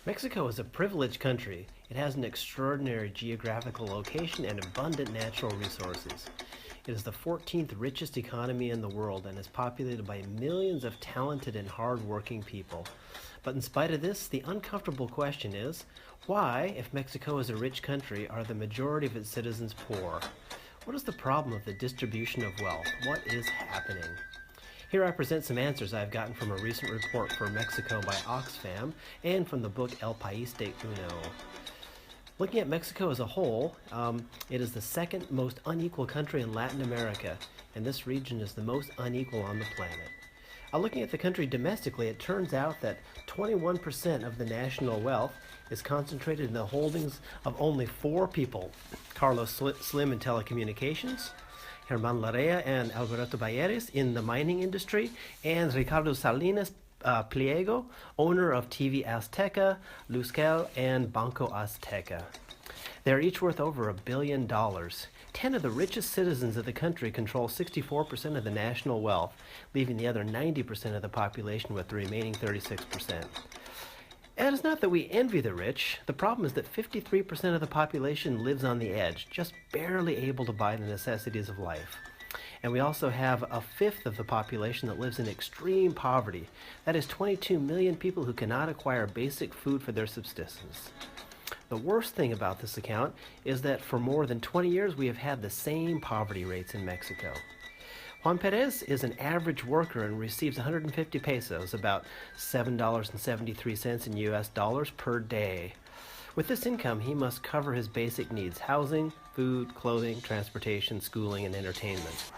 Mexico is a privileged country. It has an extraordinary geographical location and abundant natural resources. It is the 14th richest economy in the world and is populated by millions of talented and hard-working people. But in spite of this, the uncomfortable question is, why, if Mexico is a rich country, are the majority of its citizens poor? What is the problem of the distribution of wealth? What is happening? Here I present some answers I've gotten from a recent report for Mexico by Oxfam and from the book El País de Uno. Looking at Mexico as a whole, it is the second most unequal country in Latin America, and this region is the most unequal on the planet. Looking at the country domestically, it turns out that 21% of the national wealth is concentrated in the holdings of only four people: Carlos Slim in telecommunications, Germán Larrea and Alberto Bayeres in the mining industry, and Ricardo Salinas Pliego, owner of TV Azteca, Luzcal, and Banco Azteca. They are each worth over $1 billion. 10 of the richest citizens of the country control 64% of the national wealth, leaving the other 90% of the population with the remaining 36%. And it's not that we envy the rich. The problem is that 53% of the population lives on the edge, just barely able to buy the necessities of life. And we also have a fifth of the population that lives in extreme poverty. That is 22 million people who cannot acquire basic food for their subsistence. The worst thing about this account is that for more than 20 years we have had the same poverty rates in Mexico. Juan Perez is an average worker and receives 150 pesos, about $7.73 in US dollars per day. With this income, he must cover his basic needs: housing, food, clothing, transportation, schooling, and entertainment.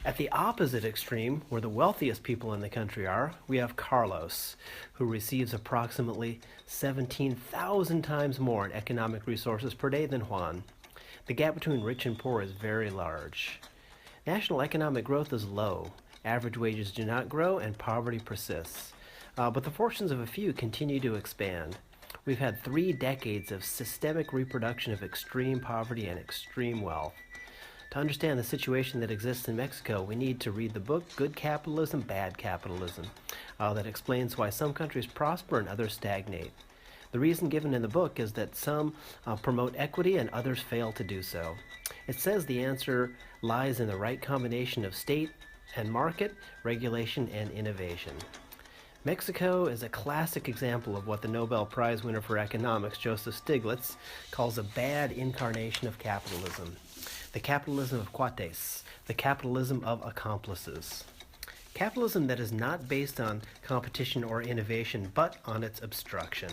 At the opposite extreme, where the wealthiest people in the country are, we have Carlos, who receives approximately 17,000 times more in economic resources per day than Juan. The gap between rich and poor is very large. National economic growth is low. Average wages do not grow and poverty persists. But the fortunes of a few continue to expand. We've had 3 decades of systemic reproduction of extreme poverty and extreme wealth. To understand the situation that exists in Mexico, we need to read the book Good Capitalism, Bad Capitalism, that explains why some countries prosper and others stagnate. The reason given in the book is that some promote equity and others fail to do so. It says the answer lies in the right combination of state and market, regulation, and innovation. Mexico is a classic example of what the Nobel Prize winner for economics, Joseph Stiglitz, calls a bad incarnation of capitalism. The capitalism of cuates, the capitalism of accomplices. Capitalism that is not based on competition or innovation, but on its obstruction.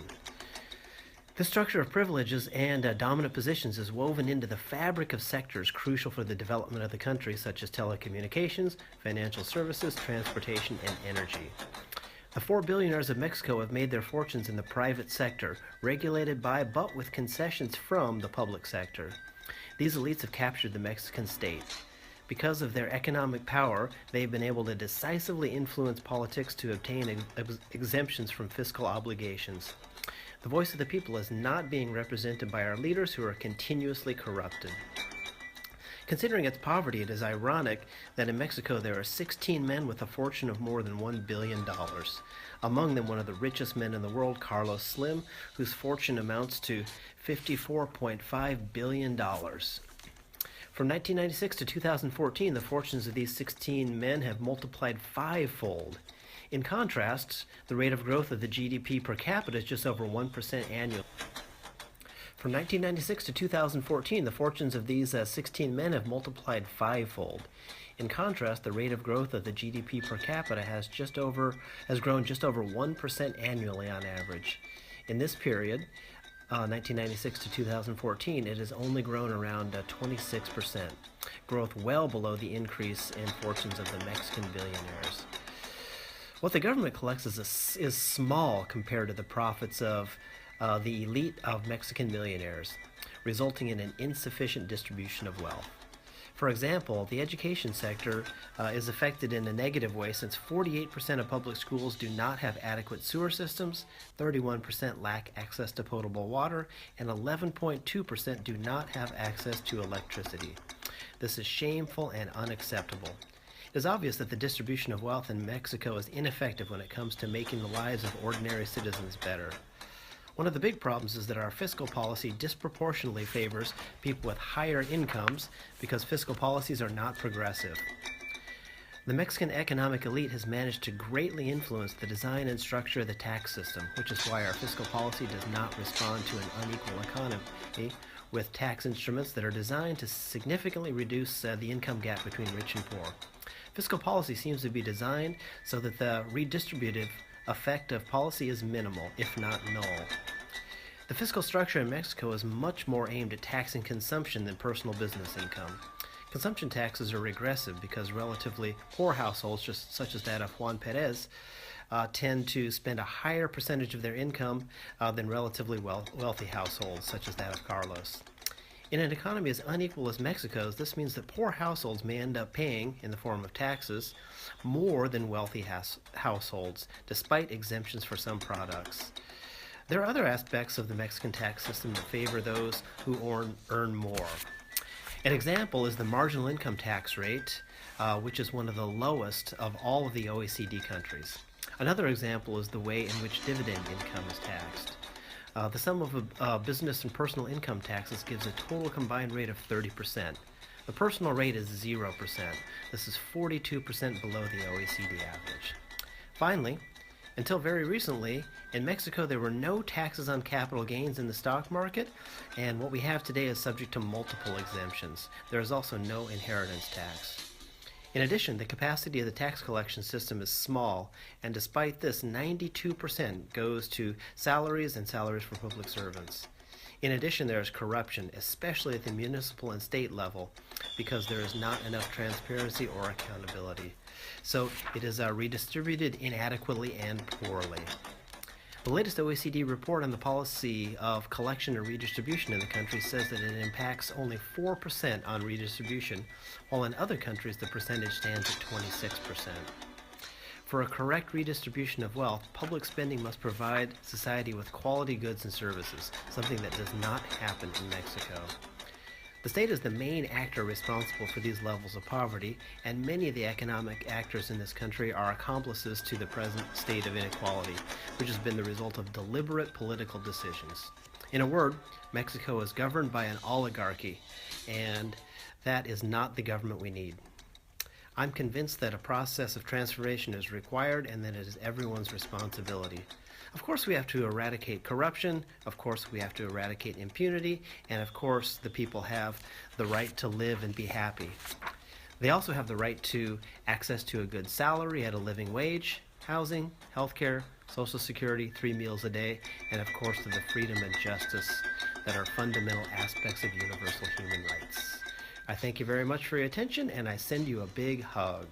This structure of privileges and dominant positions is woven into the fabric of sectors crucial for the development of the country, such as telecommunications, financial services, transportation, and energy. The 4 billionaires of Mexico have made their fortunes in the private sector, regulated by but with concessions from the public sector. These elites have captured the Mexican state. Because of their economic power, they've been able to decisively influence politics to obtain exemptions from fiscal obligations. The voice of the people is not being represented by our leaders, who are continuously corrupted. Considering its poverty, it is ironic that in Mexico there are 16 men with a fortune of more than $1 billion. Among them, one of the richest men in the world, Carlos Slim, whose fortune amounts to $54.5 billion. From 1996 to 2014, the fortunes of these 16 men have multiplied 5-fold. In contrast, the rate of growth of the GDP per capita is just over 1% annually. From 1996 to 2014, the fortunes of these 16 men have multiplied 5-fold. In contrast, the rate of growth of the GDP per capita has grown just over 1% annually on average. In this period, 1996 to 2014, it has only grown around 26%, growth well below the increase in fortunes of the Mexican billionaires. What the government collects is small compared to the profits of the elite of Mexican millionaires, resulting in an insufficient distribution of wealth. For example, the education sector is affected in a negative way, since 48% of public schools do not have adequate sewer systems, 31% lack access to potable water, and 11.2% do not have access to electricity. This is shameful and unacceptable. It is obvious that the distribution of wealth in Mexico is ineffective when it comes to making the lives of ordinary citizens better. One of the big problems is that our fiscal policy disproportionately favors people with higher incomes because fiscal policies are not progressive. The Mexican economic elite has managed to greatly influence the design and structure of the tax system, which is why our fiscal policy does not respond to an unequal economy with tax instruments that are designed to significantly reduce the income gap between rich and poor. Fiscal policy seems to be designed so that the redistributive effect of policy is minimal, if not null. The fiscal structure in Mexico is much more aimed at taxing consumption than personal business income. Consumption taxes are regressive because relatively poor households, just such as that of Juan Perez, tend to spend a higher percentage of their income than relatively wealthy households, such as that of Carlos. In an economy as unequal as Mexico's, this means that poor households may end up paying, in the form of taxes, more than wealthy households, despite exemptions for some products. There are other aspects of the Mexican tax system that favor those who earn more. An example is the marginal income tax rate, which is one of the lowest of all of the OECD countries. Another example is the way in which dividend income is taxed. The sum of business and personal income taxes gives a total combined rate of 30%. The personal rate is 0%. This is 42% below the OECD average. Finally, until very recently, in Mexico there were no taxes on capital gains in the stock market, and what we have today is subject to multiple exemptions. There is also no inheritance tax. In addition, the capacity of the tax collection system is small, and despite this, 92% goes to salaries and salaries for public servants. In addition, there is corruption, especially at the municipal and state level, because there is not enough transparency or accountability. So it is redistributed inadequately and poorly. The latest OECD report on the policy of collection and redistribution in the country says that it impacts only 4% on redistribution, while in other countries the percentage stands at 26%. For a correct redistribution of wealth, public spending must provide society with quality goods and services, something that does not happen in Mexico. The state is the main actor responsible for these levels of poverty, and many of the economic actors in this country are accomplices to the present state of inequality, which has been the result of deliberate political decisions. In a word, Mexico is governed by an oligarchy, and that is not the government we need. I'm convinced that a process of transformation is required and that it is everyone's responsibility. Of course, we have to eradicate corruption, of course, we have to eradicate impunity, and of course, the people have the right to live and be happy. They also have the right to access to a good salary at a living wage, housing, healthcare, Social Security, 3 meals a day, and of course, to the freedom and justice that are fundamental aspects of universal human rights. I thank you very much for your attention, and I send you a big hug.